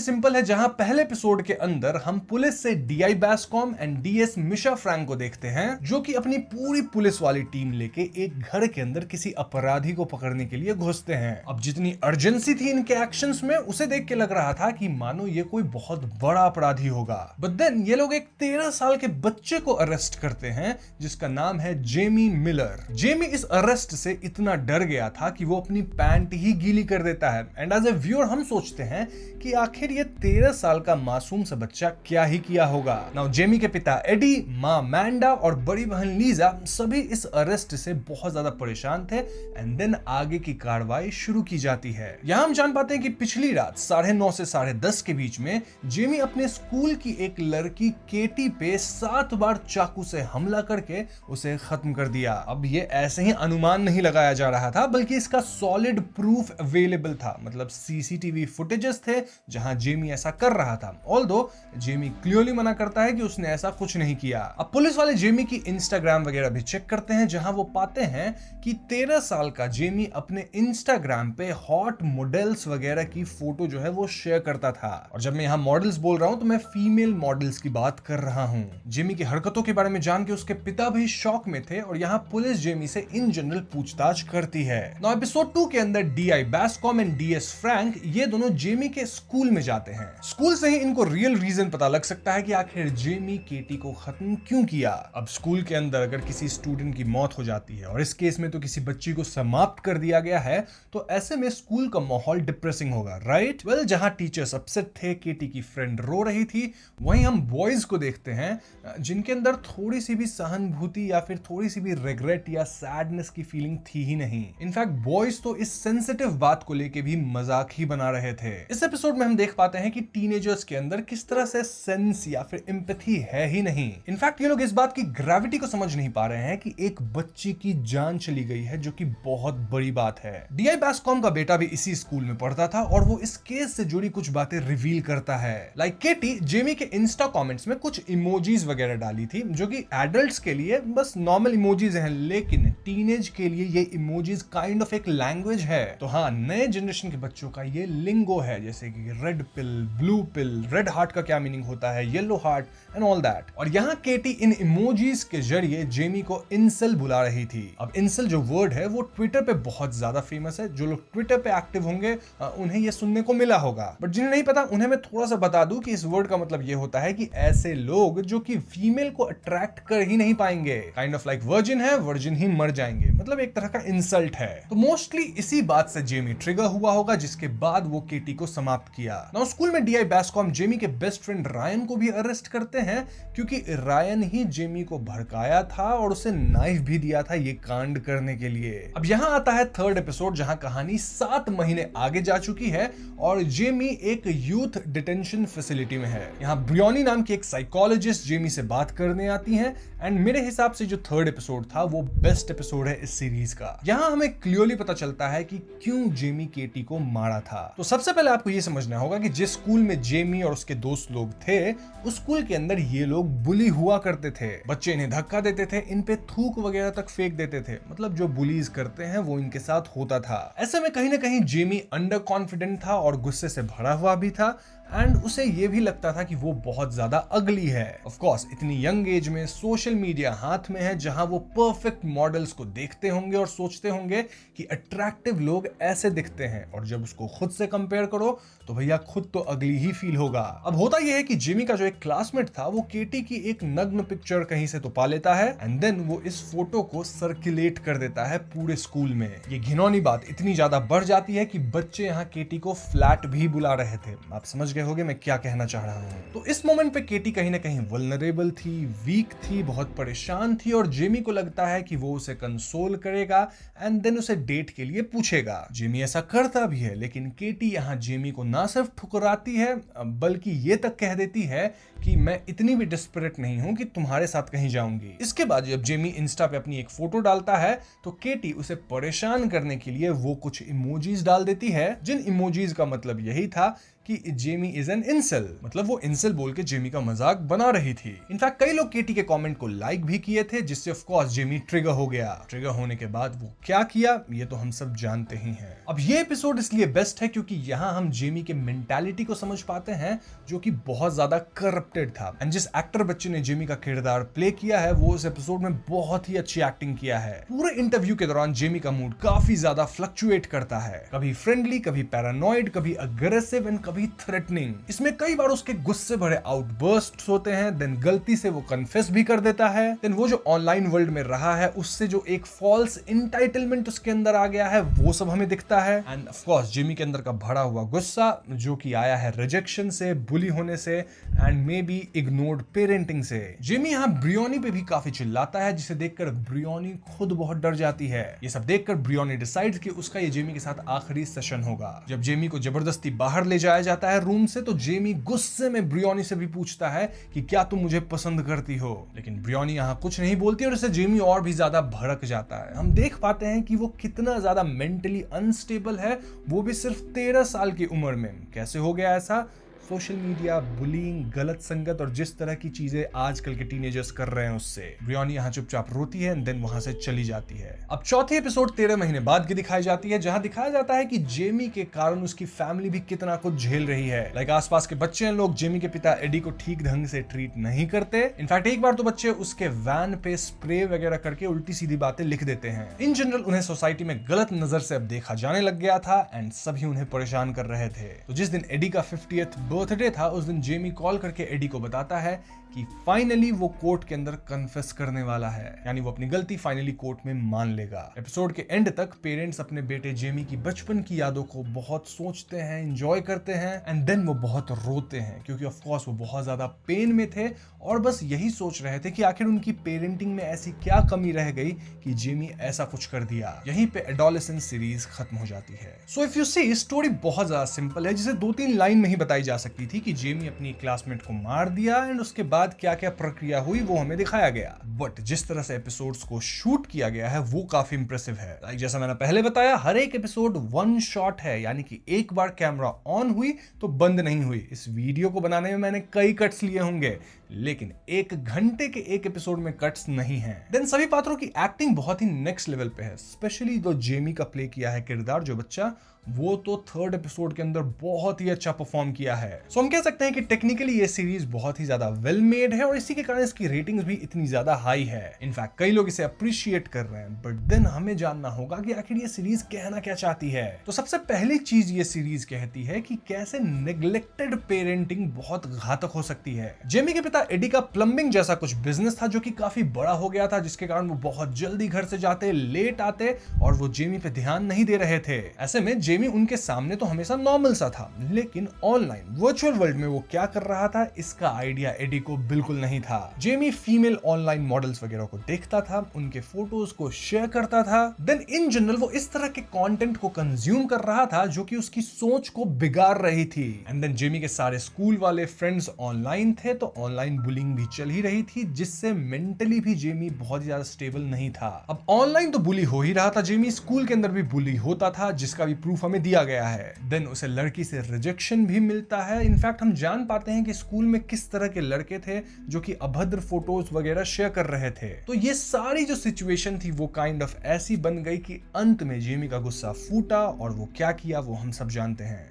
Simple है, जहां पहले एपिसोड के अंदर हम पुलिस से डीआई बेस्कॉम एंड डीएस मिशा फ्रैंक को देखते हैं, जो कि अपनी पूरी पुलिस वाली टीम लेके एक घर के अंदर किसी अपराधी को पकड़ने के लिए घुसते हैं। अब जितनी अर्जेंसी थी इनके एक्शंस में, उसे देख के लग रहा था कि मानो ये कोई बहुत बड़ा अपराधी होगा। बट देन ये लोग एक 13 साल के बच्चे को अरेस्ट करते हैं जिसका नाम है जेमी मिलर। जेमी इस अरेस्ट से इतना डर गया था कि वो अपनी पैंट ही गीली कर देता है। एंड एज ए व्यूअर हम सोचते हैं कि आखिर ये 13 साल का मासूम सा बच्चा क्या ही किया होगा। नाउ जेमी के पिता एडी, माँ मैंडा और बड़ी बहन लीजा सभी इस अरेस्ट से बहुत ज्यादा परेशान थे। एंड देन आगे की कार्रवाई शुरू की जाती है। यहाँ हम जान पाते हैं कि पिछली रात 9:30 से 10:30 के बीच में जेमी अपने स्कूल की एक लड़की केटी पे 7 बार चाकू से हमला करके उसे खत्म कर दिया। अब ये ऐसे ही अनुमान नहीं लगाया जा रहा था, बल्कि इसका सॉलिड प्रूफ अवेलेबल था। मतलब सीसीटीवी फुटेजेस थे जहां जेमी ऐसा कर रहा था। ऑल्दो जेमी क्लियरली मना करता है कि उसने ऐसा कुछ नहीं किया। अब पुलिस वाले जेमी की इंस्टाग्राम वगैरह भी चेक करते हैं, जहां वो पाते हैं कि 13 साल का जेमी अपने इंस्टाग्राम पे हॉट मॉडल्स वगैरह की फोटो जो है वो शेयर करता था। और जब मैं यहाँ मॉडल्स बोल रहा हूं तो मैं फीमेल मॉडल्स की बात कर रहा हूं। जेमी की हरकतों के बारे में जान के उसके पिता भी शॉक में थे और यहाँ पुलिस जेमी से इन जनरल पूछताछ करती है। नाउ एपिसोड 2 के अंदर DI BESCOM and DS Frank ये दोनों जेमी के स्कूल में जाते हैं। स्कूल से ही इनको रियल रीजन पता लग सकता है कि आखिर जेमी केटी को खत्म क्यों किया। अब स्कूल के अंदर अगर किसी स्टूडेंट की मौत हो जाती है और इस केस में तो किसी बच्ची को समाप्त कर दिया गया है, तो ऐसे में स्कूल का माहौल डिप्रेसिंग होगा, राइट? वेल, जहां टीचर्स अपसेट थे, केटी की फ्रेंड रो रही थी, वहीं हम बॉयज को देखते हैं जिनके अंदर थोड़ी सी भी सहानुभूति या फिर थोड़ी सी भी रिग्रेट या सैडनेस की फीलिंग थी ही नहीं। इनफैक्ट बॉयज तो इस सेंसिटिव बात को लेके भी मजाक ही बना रहे थे। इस एपिसोड में हम देख पाते हैं कि टीनेजर्स के अंदर किस तरह से सेंस या फिर एम्पैथी है ही नहीं। इनफैक्ट ये लोग इस बात की ग्रेविटी को समझ नहीं पा रहे हैं कि एक बच्ची की जान चली गई है, जो कि बहुत बड़ी बात है। डीआई बेस्कॉम का बेटा भी इसी स्कूल में पढ़ता था और वो इस केस से जुड़ी कुछ बातें रिवील करता है। लाइक केटी जेमी के इंस्टा कमेंट्स में कुछ इमोजीज वगैरह डाली थी, जो कि एडल्ट्स के लिए बस नॉर्मल इमोजीज हैं, लेकिन टीनेज के लिए ये इमोजीज काइंड ऑफ एक लैंग्वेज है। तो हाँ, नए जनरेशन के बच्चों का ये लिंगो है, जैसे कि red pill, blue pill, red heart का क्या मीनिंग होता है, yellow heart and all that. और यहाँ केटी इन इमोजीज के जरिए जेमी को इंसल बुला रही थी। अब इंसल जो वर्ड है वो ट्विटर पे बहुत ज्यादा फेमस है। जो लोग ट्विटर पे एक्टिव होंगे उन्हें ये सुनने को मिला होगा, बट जिन्हें नहीं पता उन्हें मैं थोड़ा सा बता दूं कि इस वर्ड का मतलब ये होता है कि ऐसे लोग जो कि फीमेल को अट्रैक्ट कर ही नहीं पाएंगे, काइंड ऑफ लाइक वर्जिन है, वर्जिन ही मर जाएंगे, मतलब एक तरह का इंसल्ट है। तो मोस्टली इसी बात से जेमी ट्रिगर हुआ होगा, जिसके बाद वो केटी को समाप्त किया। नाउ स्कूल में डीआई बेस्कॉम जेमी के बेस्ट फ्रेंड रायन को भी अरेस्ट करते हैं, क्योंकि रायन ही जेमी को भड़काया था और उसे नाइफ भी दिया था ये कांड करने के लिए। अब यहाँ आता है थर्ड एपिसोड, जहां कहानी 7 महीने आगे जा चुकी है और जेमी एक यूथ डिटेंशन फैसिलिटी में है। यहाँ ब्रियोनी नाम की एक साइकोलॉजिस्ट जेमी से बात करने आती है। एंड मेरे हिसाब से जो थर्ड एपिसोड था वो बेस्ट एपिसोड है इस सीरीज का। यहाँ हमें क्लियरली पता चलता है कि क्यों जेमी केटी को मारा था। तो सबसे पहले आपको ये समझना होगा कि जिस स्कूल में जेमी और उसके दोस्त लोग थे, उस स्कूल के अंदर ये लोग बुली हुआ करते थे। बच्चे इन्हें धक्का देते थे, इन पे थूक वगैरह तक फेंक देते थे। मतलब जो बुलीज करते हैं वो इनके साथ होता था। ऐसे में कहीं ना कहीं जेमी अंडर कॉन्फिडेंट था और गुस्से से भरा हुआ भी था। एंड उसे ये भी लगता था कि वो बहुत ज्यादा अगली है। ऑफ कोर्स इतनी यंग एज में सोशल मीडिया हाथ में है, जहां वो परफेक्ट मॉडल्स को देखते होंगे और सोचते होंगे कि अट्रैक्टिव लोग ऐसे दिखते हैं, और जब उसको खुद से कंपेयर करो तो भैया खुद तो अगली ही फील होगा। अब होता यह है कि जेमी का जो एक क्लासमेट था वो केटी की एक नग्न पिक्चर कहीं से तो पा लेता है, एंड देन वो इस फोटो को सर्कुलेट कर देता है पूरे स्कूल में। ये घिनौनी बात इतनी ज्यादा बढ़ जाती है कि बच्चे यहाँ केटी को फ्लैट भी बुला रहे थे। आप समझ होगे मैं क्या कहना चाह रहा हूं। तो इस मोमेंट पे केटी कहीं ना कहीं वल्नरेबल थी, वीक थी, बहुत परेशान थी, और जेमी को लगता है कि वो उसे कंसोल करेगा एंड देन उसे डेट के लिए पूछेगा। जेमी ऐसा करता भी है, लेकिन केटी यहां जेमी को ना सिर्फ ठुकराती है बल्कि ये तक कह देती है कि मैं इतनी भी डिस्परेट नहीं हूं कि तुम्हारे साथ कहीं जाऊंगी। इसके बाद जब जेमी इंस्टा पे अपनी एक फोटो डालता है तो केटी उसे परेशान करने के लिए वो कुछ इमोजीज डाल देती है, जिन इमोजीज का मतलब यही था कि जेमी इज एन इंसेल, मतलब वो इंसेल बोल के जेमी का मजाक बना रही थी। इनफैक्ट कई लोग केटी के कमेंट को लाइक भी किए थे, जिससे ऑफ कोर्स जेमी ट्रिगर हो गया। ट्रिगर होने के बाद वो क्या किया ये तो हम सब जानते ही हैं। अब ये एपिसोड इसलिए बेस्ट है क्योंकि यहाँ हम जेमी के मेंटालिटी को समझ पाते हैं, जो कि बहुत ज्यादा करप्टेड था। एंड जिस एक्टर बच्चे ने जेमी का किरदार प्ले किया है वो इस एपिसोड में बहुत ही अच्छी एक्टिंग किया है। पूरे इंटरव्यू के दौरान जेमी का मूड काफी ज्यादा फ्लक्चुएट करता है, कभी फ्रेंडली, कभी पैरानॉइड, कभी अग्रेसिव एंड कभी थ्रेटनिंग। इसमें कई बार उसके गुस्से भरे आउटबर्स्ट होते हैं, देन गलती से वो कन्फेस भी कर देता है, देन वो जो ऑनलाइन वर्ल्ड में रहा है उससे जो एक फॉल्स इंटाइटलमेंट उसके अंदर आ गया है वो सब हमें दिखता है। एंड ऑफ कोर्स जेमी के अंदर का भरा हुआ गुस्सा जो कि आया है रिजेक्शन से, बुली होने से and may be ignored parenting से। जेमी यहाँ ब्रियोनी पे भी काफी चिल्लाता है, जिसे देखकर ब्रियोनी खुद बहुत डर जाती है। ये सब देखकर ब्रियोनी डिसाइड्स कि उसका ये जेमी के साथ आखिरी सेशन होगा। जब जेमी को जबरदस्ती बाहर ले जाया जाता है रूम से, तो जेमी गुस्से में ब्रियोनी से भी पूछता है कि क्या तुम मुझे पसंद करती हो, लेकिन ब्रियोनी यहाँ कुछ नहीं बोलती और इससे जेमी और भी ज्यादा भड़क जाता है। हम देख पाते हैं कि वो कितना ज्यादा मेंटली अनस्टेबल है, वो भी सिर्फ 13 साल की उम्र में। कैसे हो गया ऐसा? सोशल मीडिया, बुलिंग, गलत संगत और जिस तरह की चीजें आजकल के टीनेजर्स कर रहे हैं उससे। ब्रियोनी यहाँ चुपचाप रोती है एंड देन वहां से चली जाती है। अब चौथी एपिसोड 13 महीने बाद की दिखाई जाती है, जहां दिखाया जाता है कि जेमी के कारण उसकी फैमिली भी कितना कुछ झेल रही है। लाइक आसपास के बच्चे हैं लोग जेमी के पिता एडी को ठीक ढंग से ट्रीट नहीं करते। इनफैक्ट एक बार तो बच्चे उसके वैन पे स्प्रे वगैरह करके उल्टी सीधी बातें लिख देते हैं। इन जनरल उन्हें सोसाइटी में गलत नजर से अब देखा जाने लग गया था एंड सभी उन्हें परेशान कर रहे थे। तो जिस दिन एडी का 50th बर्थडे था उस दिन जेमी कॉल करके एडी को बताता है कि फाइनली वो कोर्ट के अंदर कन्फेस करने वाला है, यानी वो अपनी गलती फाइनली कोर्ट में मान लेगा। एपिसोड के एंड तक पेरेंट्स अपने बेटे जेमी की बचपन की यादों को बहुत सोचते हैं, एंजॉय करते हैं एंड देन वो बहुत रोते हैं क्योंकि ऑफ कोर्स वो बहुत ज्यादा पेन में थे और बस यही सोच रहे थे कि आखिर उनकी पेरेंटिंग में ऐसी क्या कमी रह गई कि जेमी ऐसा कुछ कर दिया। यहीं पे एडोलेसेंस सीरीज खत्म हो जाती है। So if you see story बहुत ज्यादा सिंपल है, जिसे 2-3 लाइन में ही बताई जा सकती थी कि जेमी अपनी क्लासमेट को मार दिया एंड उसके बाद क्या क्या प्रक्रिया हुई वो हमें दिखाया गया। बट जिस तरह से एपिसोड्स को शूट किया गया है वो काफी इंप्रेसिव है। लाइक जैसा मैंने पहले बताया, हर एक एपिसोड वन शॉट है, यानी कि एक बार कैमरा ऑन हुई तो बंद नहीं हुई। इस वीडियो को बनाने में मैंने कई कट्स लिए होंगे, लेकिन 1 घंटे के एक एपिसोड में कट्स नहीं हैं। देन सभी पात्रों की एक्टिंग बहुत ही नेक्स्ट लेवल पे है, स्पेशली जो जेमी का प्ले किया है किरदार जो बच्चा, वो तो 3rd एपिसोड के अंदर बहुत ही अच्छा परफॉर्म किया है। सो हम कह सकते हैं कि टेक्निकली ये सीरीज बहुत ही ज्यादा वेल मेड है और इसी के कारण इसकी रेटिंग्स भी इतनी ज्यादा हाई है। इनफैक्ट कई लोग इसे अप्रिशिएट कर रहे हैं, बट देन हमें जानना होगा कि आखिर ये सीरीज कहना क्या चाहती है। तो सबसे पहली चीज ये सीरीज कहती है कि कैसे नेग्लेक्टेड पेरेंटिंग बहुत घातक हो सकती है। जेमी के पिता एडी का प्लम्बिंग जैसा कुछ बिजनेस था जो कि काफी बड़ा हो गया था, जिसके कारण वो बहुत जल्दी घर से जाते, लेट आते और वो जेमी पे ध्यान नहीं दे रहे थे। ऐसे में जेमी उनके सामने तो हमेशा नॉर्मल सा था, लेकिन ऑनलाइन वर्चुअल वर्ल्ड में वो क्या कर रहा था इसका आइडिया एडी को बिल्कुल नहीं था। जेमी फीमेल ऑनलाइन मॉडल्स वगैरह को देखता था, उनके फोटोज को शेयर करता था, देन इन जनरल वो इस तरह के कंटेंट को कंज्यूम कर रहा था जो कि उसकी सोच को बिगाड़ रही थी। एंड देन जेमी के सारे स्कूल वाले फ्रेंड्स ऑनलाइन थे, तो ऑनलाइन बुलिंग भी चल ही रही थी, जिससे मेंटली भी जेमी बहुत ज्यादा स्टेबल नहीं था। अब ऑनलाइन तो बुली हो ही रहा था जेमी, स्कूल के अंदर भी बुली होता था, जिसका भी प्रूफ हमें दिया गया है। देन उसे लड़की से रिजेक्शन भी मिलता है। इनफैक्ट हम जान पाते हैं कि स्कूल में किस तरह के लड़के थे जो कि अभद्र फोटोज वगैरह शेयर कर रहे थे। तो ये सारी जो सिचुएशन थी वो काइंड ऑफ ऐसी बन गई कि अंत में जेमी का गुस्सा फूटा और वो क्या किया वो हम सब जानते हैं।